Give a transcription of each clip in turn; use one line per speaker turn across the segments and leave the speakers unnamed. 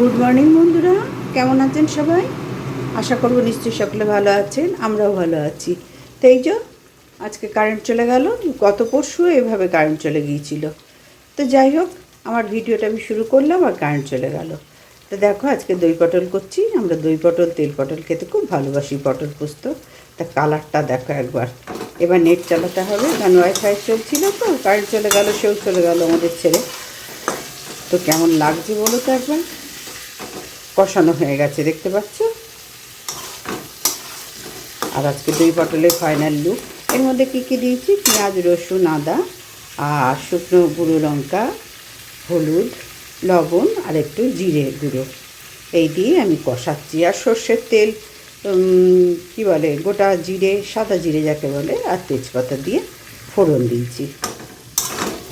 Good morning বন্ধুরা, কেমন আছেন সবাই? আশা করব নিশ্চয়ই সকলে ভালো আছেন, আমরাও ভালো আছি। তো এই যে আজকে কারেন্ট চলে গেল, গত পরশু এভাবে কারেন্ট চলে গিয়েছিল। তো যাই হোক, আমার ভিডিওটা আমি শুরু করলাম আর কারেন্ট চলে গেল। তো দেখো, আজকে দই পটল করছি। আমরা দই পটল, তেল পটল খেতে খুব ভালোবাসি, পটল পোস্ত। তা কালারটা দেখো একবার। এবার নেট চালাতে হবে, কারণ ওয়াইফাই চলছিল, তো কারেন্ট চলে গেল, সেও চলে গেল আমাদের ছেড়ে। তো কেমন লাগছে বলো তো একবার। কষানো হয়ে গেছে, দেখতে পাচ্ছ। আর আজকে দই পটলের ফাইনাল লুক। এর মধ্যে কী কী দিয়েছি? পেঁয়াজ, রসুন, আদা আর শুকনো গুঁড়ো লঙ্কা, হলুদ, লবণ আর একটু জিরে গুঁড়ো, এই দিয়ে আমি কষাচ্ছি। আর সর্ষের তেল, কী বলে, গোটা জিরে, সাদা জিরে যাকে বলে, আর তেজপাতা দিয়ে ফোড়ন দিয়েছি।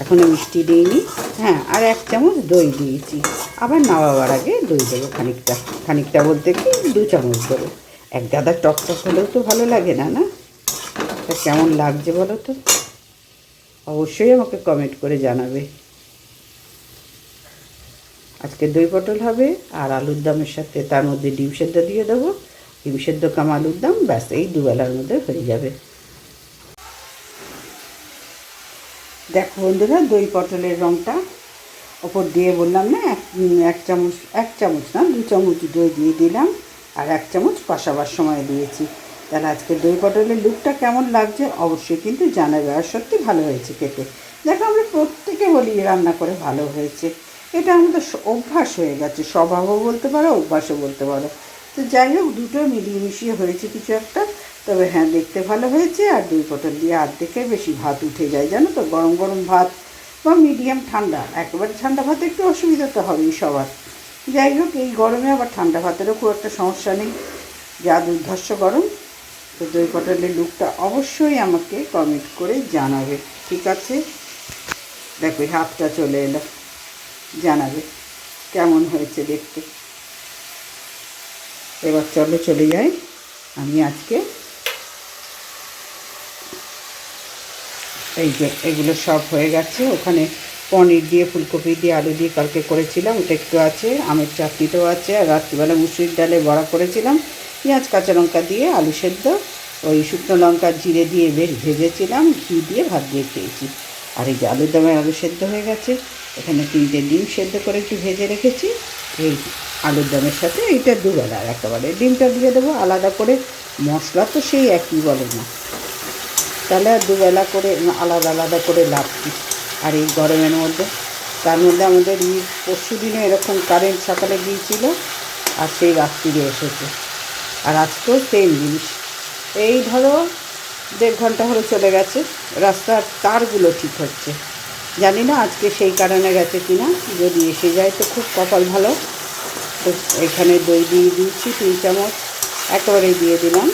এখনও মিষ্টি দিইনি। হ্যাঁ, আর 1 চামচ দই দিয়েছি। আবার নামাবার আগে দই দেবো খানিকটা, খানিকটা বলতে কি 2 চামচ দেবো। এক গাদা টক টক হলেও তো ভালো লাগে না, না? তা কেমন লাগছে বলো তো, অবশ্যই আমাকে কমেন্ট করে জানাবে। আজকে দই পটল হবে আর আলুর দমের সাথে তার মধ্যে ডিম সেদ্ধ দিয়ে দেবো। ডিম সেদ্ধ কাম আলুর দম, ব্যাস, এই দুবেলার মধ্যে হয়ে যাবে। দেখো বন্ধুরা, দই পটলের রঙটা ওপর দিয়ে বললাম না, এক চামচ, 1 চামচ না 2 চামচ দই দিয়ে দিলাম। আর 1 চামচ কষাবার সময় দিয়েছি। তাহলে আজকে দই পটলের লুকটা কেমন লাগছে অবশ্যই কিন্তু জানাবে। আর সত্যি ভালো হয়েছে খেতে। দেখো, আমরা প্রত্যেকে বলি রান্না করে ভালো হয়েছে। এটা আমাদের অভ্যাস হয়ে গেছে, স্বভাবও বলতে পারো, অভ্যাসও বলতে পারো। তো যাই হোক, দুটো মিলিয়ে মিশিয়ে হয়েছে কিছু একটা। তবে হ্যাঁ, দেখতে ভালো হয়েছে। আর দই পটল দিয়ে অর্ধেকের বেশি ভাত উঠে যায়, জানো তো। গরম গরম ভাত বা মিডিয়াম ঠান্ডা, একেবারে ঠান্ডা ভাতে একটু অসুবিধা তো হবেই সবার। যাই হোক, এই গরমে আবার ঠান্ডা ভাতেরও খুব একটা সমস্যা নেই, যা দুর্ধর্ষ গরম। তো দই পটলের লুকটা অবশ্যই আমাকে কমেন্ট করে জানাবে, ঠিক আছে? দেখো, হাতটা চলে এলো, জানাবে কেমন হয়েছে দেখতে। এবার চলো চলে যাই। আমি আজকে এই যে এগুলো সব হয়ে গেছে। ওখানে পনির দিয়ে, ফুলকপি দিয়ে, আলু দিয়ে কালকে করেছিলাম, ওটা একটু আছে। আমের চাটনিটাও আছে। আর রাত্রিবেলা মুসুরির ডালে বড়া করেছিলাম, পেঁয়াজ কাঁচা লঙ্কা দিয়ে, আলু সেদ্ধ, ওই শুকনো লঙ্কা জিরে দিয়ে বেশ ভেজেছিলাম, ঘি দিয়ে ভাত দিয়ে খেয়েছি। আর এই যে আলুর দমে আলু সেদ্ধ হয়ে গেছে। এখানে 3টে ডিম সেদ্ধ করে একটু ভেজে রেখেছি। এই আলুর দমের সাথে এইটা দুবেলা একেবারে ডিমটা দিয়ে দেবো আলাদা করে। মশলা তো সেই একই, বলে না? তাহলে আর দুবেলা করে আলাদা আলাদা করে লাভ কী? আর এই গরমের মধ্যে, তার মধ্যে আমাদের পরশু দিনে এরকম কারেন্ট সকালে গিয়েছিল আর সেই রাত্রিরে এসেছে। আর আজকেও সেম জিনিস। এই ধরো 1.5 ঘন্টা হলো চলে গেছে, রাস্তার তারগুলো ঠিক হচ্ছে। জানি না আজকে সেই কারণে গেছে কি না। যদি এসে যায় তো খুব কপাল ভালো। তো এখানে দই দিয়ে দিয়েছি 3 চামচ, একেবারেই দিয়ে দিলাম।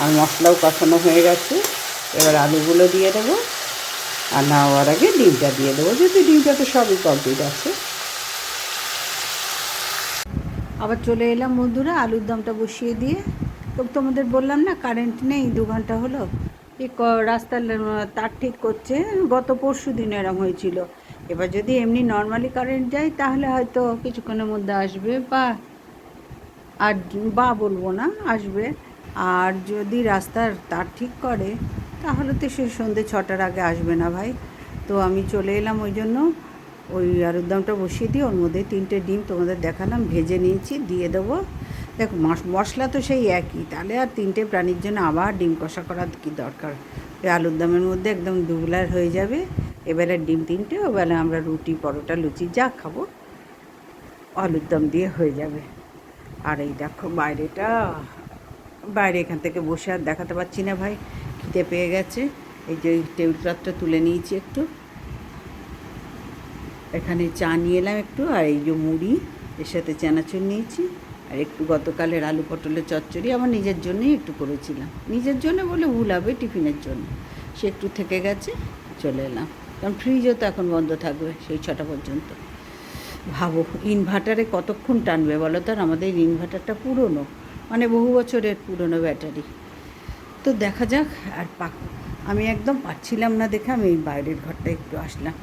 আর মশলাও কষানো হয়ে গেছে। এবার আলুগুলো দিয়ে দেবো। আর নাওয়ার আগে ডিমটা দিয়ে দেবো, যেহেতু ডিমটা তো সবই কমপ্লিট আছে। আবার চলে এলাম বন্ধুরা আলুর দমটা বসিয়ে দিয়ে। তো তোমাদের বললাম না, কারেন্ট নেই 2 ঘন্টা হলো। এই রাস্তার তার ঠিক করছে। গত পরশু দিন এরম হয়েছিল। এবার যদি এমনি নর্মালি কারেন্ট যায় তাহলে হয়তো কিছুক্ষণের মধ্যে আসবে, আর বলবো না, আসবে। আর যদি রাস্তার তার ঠিক করে তাহলে তো সে সন্ধ্যে 6টার আগে আসবে না ভাই। তো আমি চলে এলাম, ওই জন্য ওই আলুর দমটা বসিয়ে দিয়ে ওর মধ্যে 3টে ডিম তোমাদের দেখালাম ভেজে নিয়েছি, দিয়ে দেবো। দেখো, মশলা তো সেই একই, তাহলে আর 3টে প্রাণীর জন্য আবার ডিম কষা করার কী দরকার? ওই আলুর দমের মধ্যে একদম দুবেলার হয়ে যাবে। এবেলার ডিম 3টে, ওবেলা আমরা রুটি, পরোটা, লুচি যা খাবো আলুর দম দিয়ে হয়ে যাবে। আর এই দেখো বাইরে এখান থেকে বসে আর দেখাতে পারছি না ভাই, খিদে পেয়ে গেছে। এই যে টেবিল ক্লথটা তুলে নিয়েছি একটু, এখানে চা নিয়ে এলাম একটু, আর এই যে মুড়ি, এর সাথে চানাচুর নিয়েছি। আর একটু গতকালের আলু পটলের চচ্চড়ি আমার নিজের জন্যই একটু করেছিলাম। নিজের জন্য বলে ভুল হবে, টিফিনের জন্য। সে একটু থেকে গেছে, চলে এলাম। কারণ ফ্রিজও তো এখন বন্ধ থাকবে সেই 6টা পর্যন্ত। ভাবো, ইনভার্টারে কতক্ষণ টানবে বলো তো? আর আমাদের ইনভার্টারটা পুরনো, মানে বহু বছরের পুরনো ব্যাটারি। তো দেখা যাক। আর আমি একদম পাচ্ছিলাম না দেখে আমি এই বাইরের ঘরটা একটু আসলাম।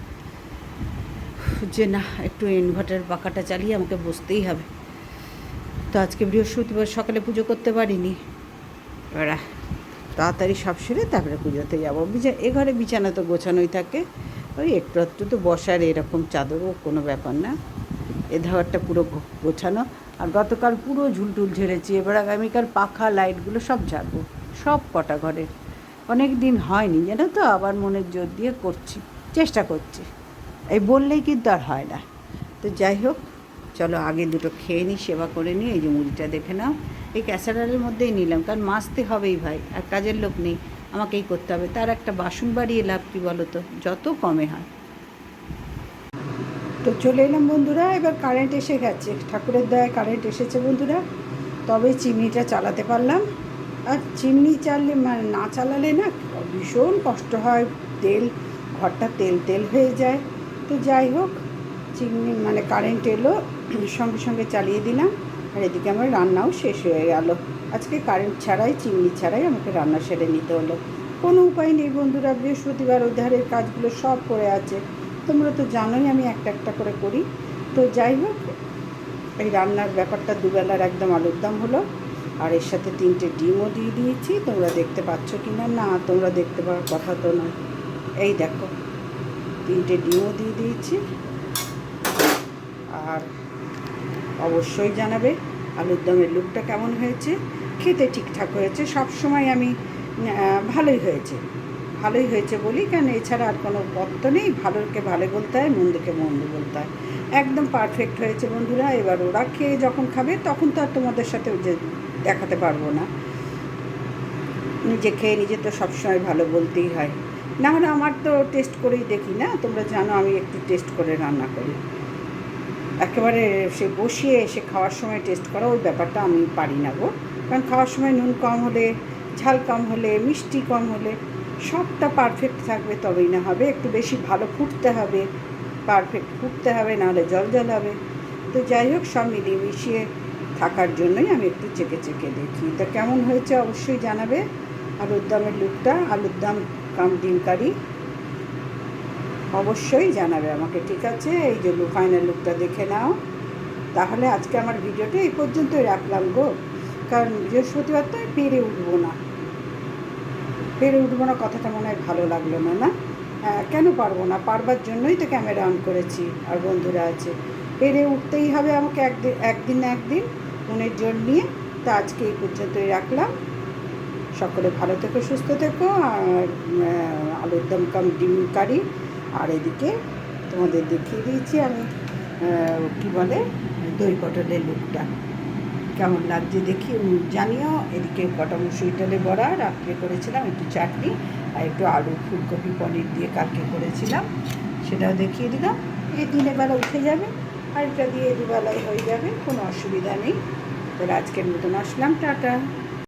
যে না একটু ইনভার্টার পাখাটা চালিয়ে আমাকে বসতেই হবে। তো আজকে বৃহস্পতিবার সকালে পুজো করতে পারিনি, এবার তাড়াতাড়ি সব সেরে তারপরে পুজোতে যাবো। এ ঘরে বিছানা তো গোছানোই থাকে, ওই একটু একটু তো বসার এরকম চাদরও কোনো ব্যাপার না। এ ধারটা পুরো গোছানো, আর গতকাল পুরো ঝুলটুল ঝেড়েছি। এবার আগামীকাল পাখা লাইটগুলো সব ঝাড়বো, সব কটা ঘরের। অনেক দিন হয়নি জানো তো, আবার মনের জোর দিয়ে করছি, চেষ্টা করছি। এই বললেই কিন্তু আর হয় না। তো যাই হোক, চলো আগে দুটো খেয়ে নিই, সেবা করে নিই। এই যে মুড়িটা দেখে নাও, এই ক্যাসারোলের মধ্যেই নিলাম, কারণ মাজতে হবেই ভাই, আর কাজের লোক নেই, আমাকেই করতে হবে। তার একটা বাসন বাড়িয়ে লাভ কী বলো তো, যত কমে হয়। তো চলে এলাম বন্ধুরা, এবার কারেন্ট এসে গেছে, ঠাকুরের দয়ায় কারেন্ট এসেছে বন্ধুরা, তবে চিমনিটা চালাতে পারলাম। আর চিমনি চাললে মানে না চালালে না ভীষণ কষ্ট হয়, তেল ঘরটা তেল তেল হয়ে যায়। তো যাই হোক, চিমনি মানে কারেন্ট এলো, সঙ্গে সঙ্গে চালিয়ে দিলাম। আর এদিকে আমার রান্নাও শেষ হয়ে গেল। আজকে কারেন্ট ছাড়াই, চিমনি ছাড়াই আমাকে রান্না সেরে নিতে হলো। কোনো উপায় নেই বন্ধুরা, বৃহস্পতিবার উদ্ধারের কাজগুলো সব পড়ে আছে। তোমরা তো জানোই আমি একটা একটা করে করি। তো যাই হোক, এই রান্নার ব্যাপারটা দুবেলার একদম আলুর দম হলো। আর এর সাথে 3টে ডিমও দিয়ে দিয়েছি। তোমরা দেখতে পাচ্ছ কি না, না তোমরা দেখতে পাওয়ার কথা তো নয়। এই দেখো, 3টে ডিমও দিয়ে দিয়েছি। আর অবশ্যই জানাবে আলুর দমের লুকটা কেমন হয়েছে। খেতে ঠিকঠাক হয়েছে, সব সময় আমি ভালোই হয়েছে ভালোই হয়েছে বলি, কারণ এছাড়া আর কোনো পথ নেই। ভালোকে ভালো বলতে হয়, মন্দকে মন্দ বলতে হয়। একদম পারফেক্ট হয়েছে বন্ধুরা। এবার ওরা খেয়ে যখন খাবে তখন তো আর তোমাদের সাথে যে দেখাতে পারবো না। নিজে খেয়ে নিজে তো সবসময় ভালো বলতেই হয়, না হলে আমার তো টেস্ট করেই দেখি না। তোমরা জানো আমি একটু টেস্ট করে রান্না করি, একেবারে সে বসিয়ে এসে খাওয়ার সময় টেস্ট করা ওই ব্যাপারটা আমি পারি না গো। কারণ খাওয়ার সময় নুন কম হলে, ঝাল কম হলে, মিষ্টি কম হলে সবটা পারফেক্ট থাকবে তবেই না হবে। একটু বেশি ভালো ফুটতে হবে, পারফেক্ট ফুটতে হবে, নাহলে জল জল হবে। তো যাই হোক, সব মিলিয়ে মিশিয়ে থাকার জন্যই আমি একটু চেকে চেকে দেখি। তো কেমন হয়েছে অবশ্যই জানাবে। আলুর দমের লুকটা, আলুর দম কাম ডিম কারি অবশ্যই জানাবে আমাকে, ঠিক আছে? এই যে ফাইনাল লুকটা দেখে নাও। তাহলে আজকে আমার ভিডিওটা এই পর্যন্তই রাখলাম গো, কারণ বৃহস্পতিবার তো আমি পেরে উঠবো না কথাটা মনে হয় ভালো লাগলো না, না? কেন পারবো না? পারবার জন্যই তো ক্যামেরা অন করেছি, আর বন্ধুরা আছে। পেরে উঠতেই হবে আমাকে একদিন না একদিন, মনের জোর নিয়ে। তা আজকে এই পর্যন্তই রাখলাম। সকলে ভালো থেকো, সুস্থ থেকো। আর আলুর দম কাম ডিম কারি, আর এদিকে তোমাদের দেখিয়ে দিয়েছি আমি কী বলে দই পটলের লুকটা কেমন লাগছে দেখি জানিও। এদিকে কটা মুসুরি ডালের বড়া রাত্রে করেছিলাম, একটু চাটনি আর একটু আলু ফুলকপি পনির দিয়ে কালকে করেছিলাম, সেটাও দেখিয়ে দিলাম। এই দিনের বেলা উঠে যাবে, আর এটা দিয়ে দুবেলায় হয়ে যাবে, কোনো অসুবিধা নেই। তো আজকের মতন আসলাম, টাটা।